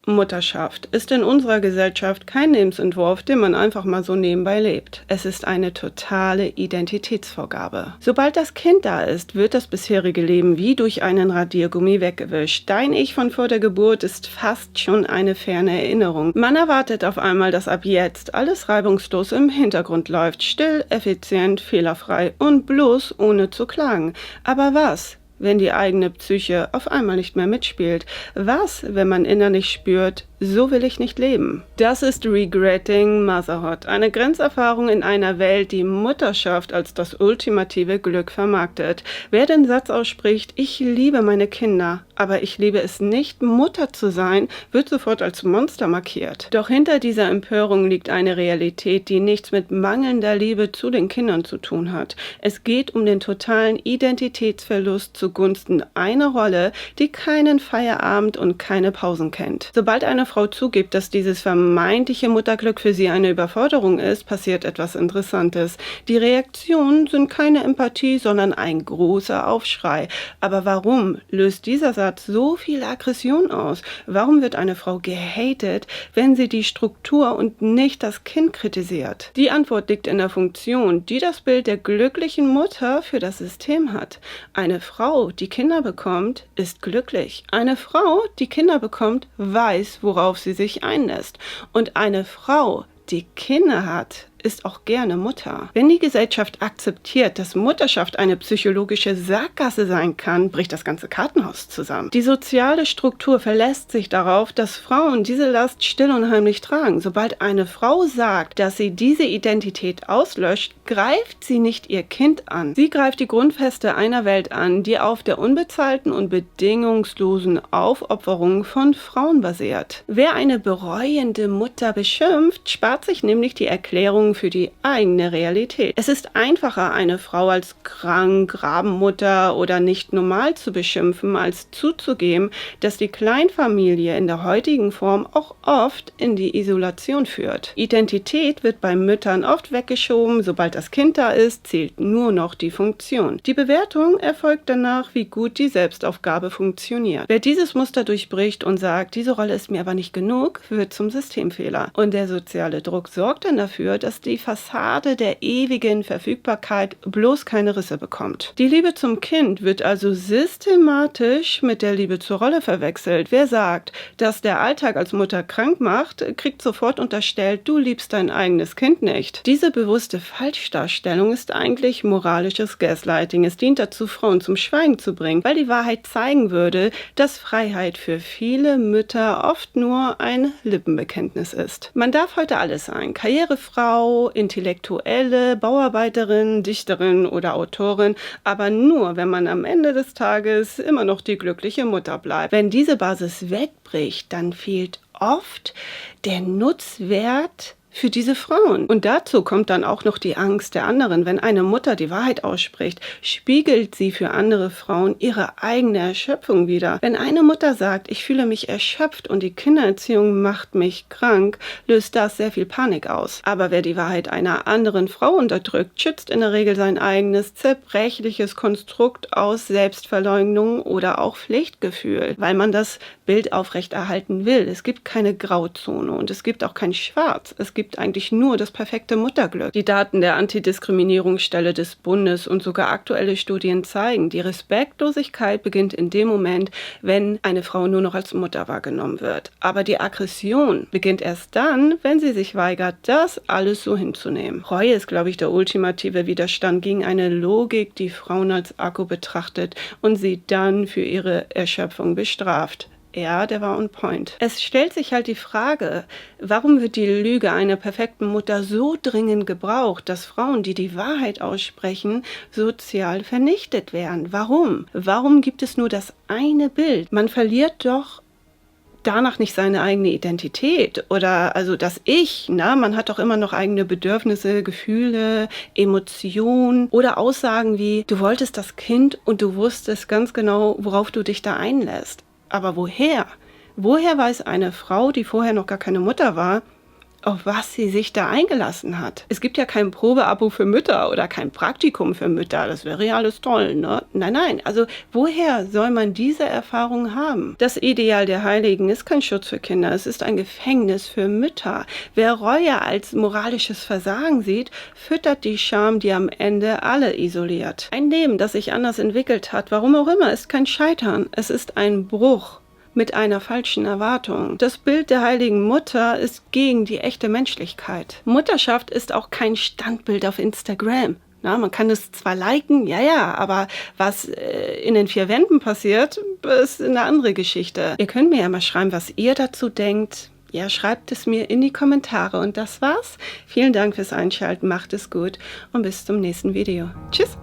Mutterschaft ist in unserer Gesellschaft kein Lebensentwurf, den man einfach mal so nebenbei lebt. Es ist eine totale Identitätsvorgabe. Sobald das Kind da ist, wird das bisherige Leben wie durch einen Radiergummi weggewischt. Dein Ich von vor der Geburt ist fast schon eine ferne Erinnerung. Man erwartet auf einmal, dass ab jetzt alles reibungslos im Hintergrund läuft, still, effizient, fehlerfrei und bloß ohne zu klagen. Aber was, wenn die eigene Psyche auf einmal nicht mehr mitspielt? Was, wenn man innerlich spürt, so will ich nicht leben? Das ist Regretting Motherhood, eine Grenzerfahrung in einer Welt, die Mutterschaft als das ultimative Glück vermarktet. Wer den Satz ausspricht, ich liebe meine Kinder, aber ich liebe es nicht, Mutter zu sein, wird sofort als Monster markiert. Doch hinter dieser Empörung liegt eine Realität, die nichts mit mangelnder Liebe zu den Kindern zu tun hat. Es geht um den totalen Identitätsverlust zugunsten einer Rolle, die keinen Feierabend und keine Pausen kennt. Sobald eine Frau zugibt, dass dieses vermeintliche Mutterglück für sie eine Überforderung ist, passiert etwas Interessantes. Die Reaktionen sind keine Empathie, sondern ein großer Aufschrei. Aber warum löst dieser Satz so viel Aggression aus? Warum wird eine Frau gehatet, wenn sie die Struktur und nicht das Kind kritisiert? Die Antwort liegt in der Funktion, die das Bild der glücklichen Mutter für das System hat. Eine Frau, die Kinder bekommt, ist glücklich. Eine Frau, die Kinder bekommt, weiß, worauf sie sich einlässt. Und eine Frau, die Kinder hat, ist auch gerne Mutter. Wenn die Gesellschaft akzeptiert, dass Mutterschaft eine psychologische Sackgasse sein kann, bricht das ganze Kartenhaus zusammen. Die soziale Struktur verlässt sich darauf, dass Frauen diese Last still und heimlich tragen. Sobald eine Frau sagt, dass sie diese Identität auslöscht, greift sie nicht ihr Kind an. Sie greift die Grundfeste einer Welt an, die auf der unbezahlten und bedingungslosen Aufopferung von Frauen basiert. Wer eine bereuende Mutter beschimpft, spart sich nämlich die Erklärung für die eigene Realität. Es ist einfacher, eine Frau als krank, Rabenmutter oder nicht normal zu beschimpfen, als zuzugeben, dass die Kleinfamilie in der heutigen Form auch oft in die Isolation führt. Identität wird bei Müttern oft weggeschoben, sobald das Kind da ist, zählt nur noch die Funktion. Die Bewertung erfolgt danach, wie gut die Selbstaufgabe funktioniert. Wer dieses Muster durchbricht und sagt, diese Rolle ist mir aber nicht genug, wird zum Systemfehler. Und der soziale Druck sorgt dann dafür, dass die Fassade der ewigen Verfügbarkeit bloß keine Risse bekommt. Die Liebe zum Kind wird also systematisch mit der Liebe zur Rolle verwechselt. Wer sagt, dass der Alltag als Mutter krank macht, kriegt sofort unterstellt, du liebst dein eigenes Kind nicht. Diese bewusste Falschdarstellung ist eigentlich moralisches Gaslighting. Es dient dazu, Frauen zum Schweigen zu bringen, weil die Wahrheit zeigen würde, dass Freiheit für viele Mütter oft nur ein Lippenbekenntnis ist. Man darf heute alles sein. Karrierefrau, Intellektuelle, Bauarbeiterin, Dichterin oder Autorin, aber nur, wenn man am Ende des Tages immer noch die glückliche Mutter bleibt. Wenn diese Basis wegbricht, dann fehlt oft der Nutzwert für diese Frauen. Und dazu kommt dann auch noch die Angst der anderen. Wenn eine Mutter die Wahrheit ausspricht, spiegelt sie für andere Frauen ihre eigene Erschöpfung wider. Wenn eine Mutter sagt, ich fühle mich erschöpft und die Kindererziehung macht mich krank, löst das sehr viel Panik aus. Aber wer die Wahrheit einer anderen Frau unterdrückt, schützt in der Regel sein eigenes zerbrechliches Konstrukt aus Selbstverleugnung oder auch Pflichtgefühl, weil man das Bild aufrechterhalten will. Es gibt keine Grauzone und es gibt auch kein Schwarz. Es gibt eigentlich nur das perfekte Mutterglück. Die Daten der Antidiskriminierungsstelle des Bundes und sogar aktuelle Studien zeigen, die Respektlosigkeit beginnt in dem Moment, wenn eine Frau nur noch als Mutter wahrgenommen wird. Aber die Aggression beginnt erst dann, wenn sie sich weigert, das alles so hinzunehmen. Reue ist, glaube ich, der ultimative Widerstand gegen eine Logik, die Frauen als Akku betrachtet und sie dann für ihre Erschöpfung bestraft. Ja, der war on point. Es stellt sich halt die Frage, warum wird die Lüge einer perfekten Mutter so dringend gebraucht, dass Frauen, die die Wahrheit aussprechen, sozial vernichtet werden? Warum? Warum gibt es nur das eine Bild? Man verliert doch danach nicht seine eigene Identität oder also das Ich, man hat doch immer noch eigene Bedürfnisse, Gefühle, Emotionen oder Aussagen wie, du wolltest das Kind und du wusstest ganz genau, worauf du dich da einlässt. Aber woher? Woher weiß eine Frau, die vorher noch gar keine Mutter war, auf was sie sich da eingelassen hat. Es gibt ja kein Probeabo für Mütter oder kein Praktikum für Mütter. Das wäre ja alles toll, ne? Nein, nein. Also woher soll man diese Erfahrung haben? Das Ideal der Heiligen ist kein Schutz für Kinder. Es ist ein Gefängnis für Mütter. Wer Reue als moralisches Versagen sieht, füttert die Scham, die am Ende alle isoliert. Ein Leben, das sich anders entwickelt hat, warum auch immer, ist kein Scheitern. Es ist ein Bruch mit einer falschen Erwartung. Das Bild der heiligen Mutter ist gegen die echte Menschlichkeit. Mutterschaft ist auch kein Standbild auf Instagram. Na, man kann es zwar liken, ja, aber was in den 4 Wänden passiert, ist eine andere Geschichte. Ihr könnt mir ja mal schreiben, was ihr dazu denkt. Ja, schreibt es mir in die Kommentare. Und das war's. Vielen Dank fürs Einschalten, macht es gut und bis zum nächsten Video. Tschüss!